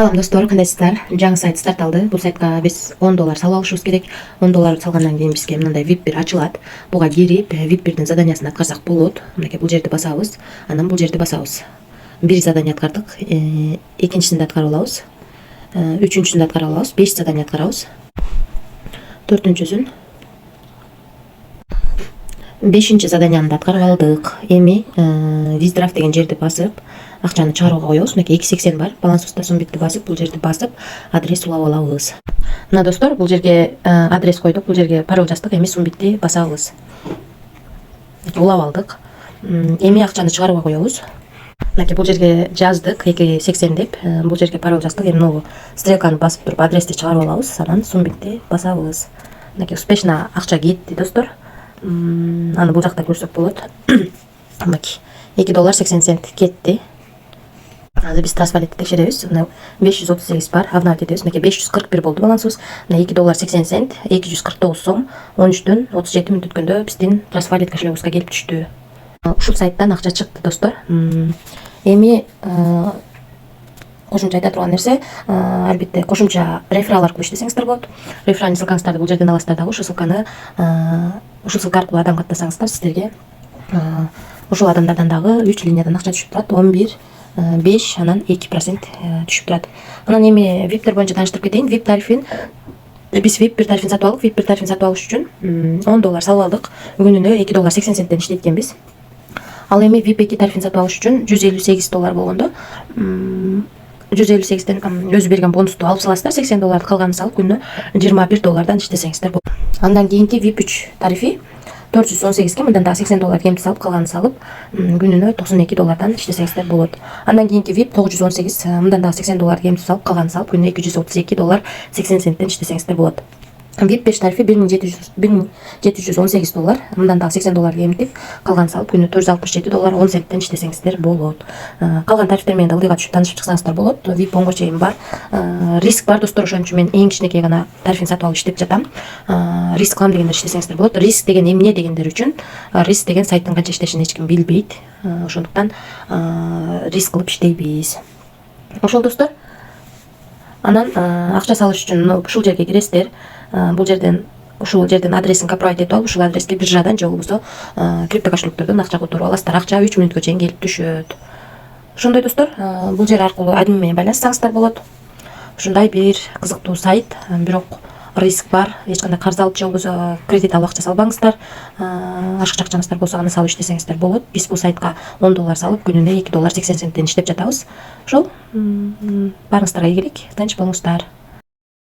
Салам достор, кандайсыздар? Жаңы сайт старталды. Бул сайтка биз $10 салып алышыбыз керек. $10 салгандан кийин бизге мындай VIP 1 ачылат. Буга кирип, VIP 1дин заданиясын аткарсак болот. Мынакей бул жерди басабыз. Анан бул жерди басабыз. Бир задания аткардык, экинчисинде аткарып алабыз. Үчүнчүсүндө аткарып алабыз. 5 задания аткарабыз. Төртүнчүсүн 5-чи заданияны да аткарып алдык. Эми виздрафт деген жерди басып, акчаны чыгарууга коебуз. Мынакей 280 бар. Балансыбызда сум битти басып, бул жерди басып, адрес улап алабыз. Мына достор, бул жерге адрес койдук, бул жерге пароль жаздык. Эми сум битти басабыз. Улап алдык. Эми акчаны чыгарууга коебуз. Мынакей бул жерге жаздык 280 деп. Бул жерге пароль жаздык. Эми могу стрелканы басып туруп адрести чыгарып алабыз. Анан сум битти басабыз. Мынакей успешно акча кетти достор. Аны бул жакта көрсөк болот. Мынакей $2.80 кетти. Азыр биз трансфалетти текшеребиз. Мына 538 бар. Обновить этебиз. Мынакей 541 болду балансыбыз. Мына $2.80, 249 сом 13дөн 37 мүнөт өткөндө биздин трансфалет кошелегибизге келип түштү. Ушул сайттан акча чыкты достор. Эми кошумча айта турган нерсе, албетте кошумча реферал аркылуу иштесеңиздер болот. Реферальный ссылкаңыздарды бул жерден аласыздар дагы. Ушул ссылканы ушул ссылка аркылуу адам каттасаңыздар, сиздерге ушул адамдардан дагы 3 линиядан акча түшүп турат. 11, 5, анан 2% түшүп турат. Анан эми VIP боюнча тааныштырып кетейин. VIP тарифин биз VIP 1 тарифин сатып алдык. VIP 1 тарифин сатып алыш үчүн $10 салып алдык. Күнүнө $2.80 иштейт экенбиз. Ал эми VIP 2 тарифин сатып алыш үчүн $158 болгондо 158ден өзү берген бонусту алып саласыздар. $80 калганын салып күнүнө $21 иштесеңиздер болот. Андан кийинки VIP 3 тарифи $418ге мындан дагы $80 кемти салып, калганын салып, күнүнө $92 иштесеңиздер болот. Андан кийинки VIP 918, мындан дагы $80 кемти салып, калганын салып, күнүнө $232.80 иштесеңиздер болот. VIP 5 тарифи $1718, мындан дагы $80 кемтип, калганын салып, күнүнө $467.10 иштесеңиздер болот. Калган тарифтер менен да ылдыйга түшүп таанышып чыксаңыздар болот. VIP 10го чейин бар. Риск бар достор, ошон үчүн мен эң кичинекей гана тарифин сатып алып иштеп жатам. Риск кылам дегендер иштесеңиздер болот. Риск деген эмне дегендер үчүн, риск деген сайттын канча иштешин эч ким билбейт. Ошондуктан риск кылып иштейбиз. Ошол достор. Анан акча салыш үчүн ушул жерге киресиздер. Ушул жерден адресин копировать этип алып, ушул адреске биржадан же болбосо крипто кошелектерден акча которуп аласыздар. Акча 3 мүнөткө чейин келип түшөт. Ошондой достор, бул жер аркылуу админ менен байланышсаңыздар болот. Ушундай бир кызыктуу сайт, бирок риск бар. Эч кандай карыз алып же болбосо кредит алып акча салбаңыздар. Ашыкча акчаңыздар болсо аны салып иштесеңиздер болот. Биз бул сайтка $10 салып, күнүнө $2.80 иштеп жатабыз. Ошол баарыңыздарга ийгилик, тынч болуңуздар.